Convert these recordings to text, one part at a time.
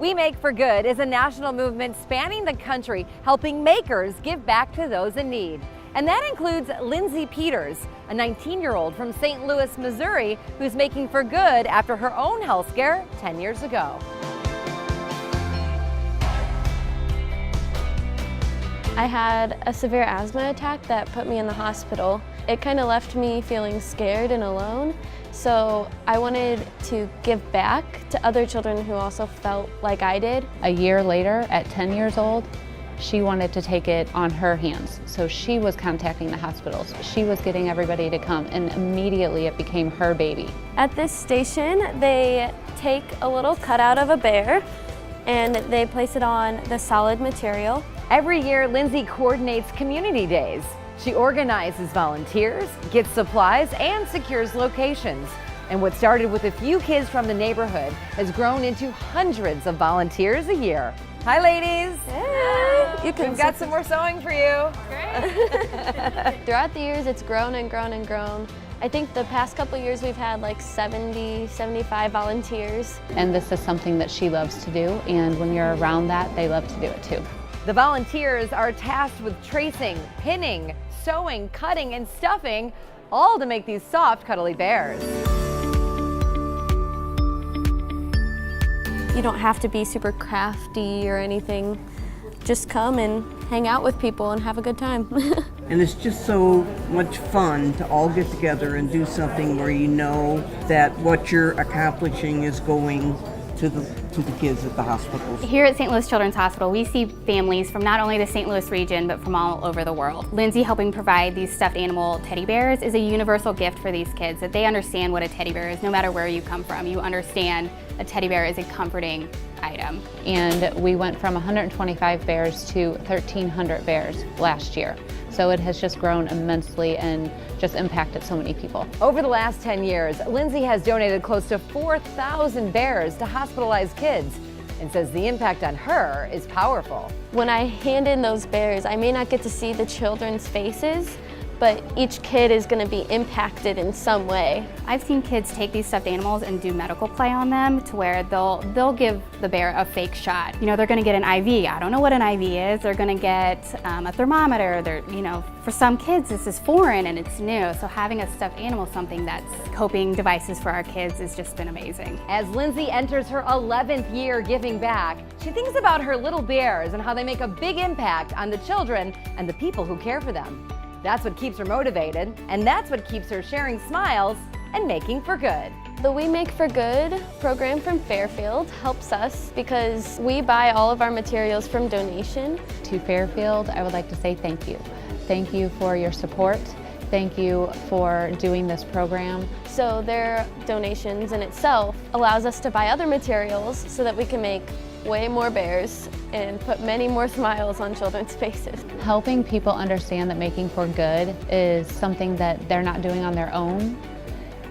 We Make for Good is a national movement spanning the country, helping makers give back to those in need. And that includes Lindsay Peters, a 19-year-old from St. Louis, Missouri, who's making for good after her own health scare 10 years ago. I had a severe asthma attack that put me in the hospital. It kind of left me feeling scared and alone, so I wanted to give back to other children who also felt like I did. A year later, at 10 years old, she wanted to take it on her hands. So she was contacting the hospitals. She was getting everybody to come, and immediately it became her baby. At this station, they take a little cutout of a bear and they place it on the solid material. Every year, Lindsay coordinates community days. She organizes volunteers, gets supplies, and secures locations. And what started with a few kids from the neighborhood has grown into hundreds of volunteers a year. Hi, ladies. Hey. We've got some more sewing for you. Great. Throughout the years, it's grown and grown and grown. I think the past couple years we've had like 70, 75 volunteers. And this is something that she loves to do, and when you're around that, they love to do it too. The volunteers are tasked with tracing, pinning, sewing, cutting, and stuffing, all to make these soft, cuddly bears. You don't have to be super crafty or anything. Just come and hang out with people and have a good time. And it's just so much fun to all get together and do something where you know that what you're accomplishing is going to the kids at the hospitals. Here at St. Louis Children's Hospital, we see families from not only the St. Louis region, but from all over the world. Lindsay helping provide these stuffed animal teddy bears is a universal gift for these kids, that they understand what a teddy bear is no matter where you come from. You understand a teddy bear is a comforting item. And we went from 125 bears to 1,300 bears last year. So it has just grown immensely and just impacted so many people. Over the last 10 years, Lindsay has donated close to 4,000 bears to hospitalized kids and says the impact on her is powerful. When I hand in those bears, I may not get to see the children's faces, but each kid is going to be impacted in some way. I've seen kids take these stuffed animals and do medical play on them to where they'll give the bear a fake shot. You know, they're going to get an IV. I don't know what an IV is. They're going to get a thermometer. For some kids, this is foreign and it's new. So having a stuffed animal, something that's coping devices for our kids, has just been amazing. As Lindsay enters her 11th year giving back, she thinks about her little bears and how they make a big impact on the children and the people who care for them. That's what keeps her motivated, and that's what keeps her sharing smiles and making for good. The We Make for Good program from Fairfield helps us because we buy all of our materials from donation. To Fairfield, I would like to say thank you. Thank you for your support. Thank you for doing this program. So their donations in itself allows us to buy other materials so that we can make way more bears and put many more smiles on children's faces. Helping people understand that making for good is something that they're not doing on their own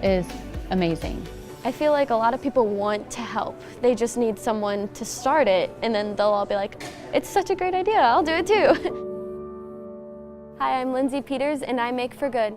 is amazing. I feel like a lot of people want to help. They just need someone to start it, and then they'll all be like, it's such a great idea, I'll do it too. Hi, I'm Lindsay Peters and I Make for Good.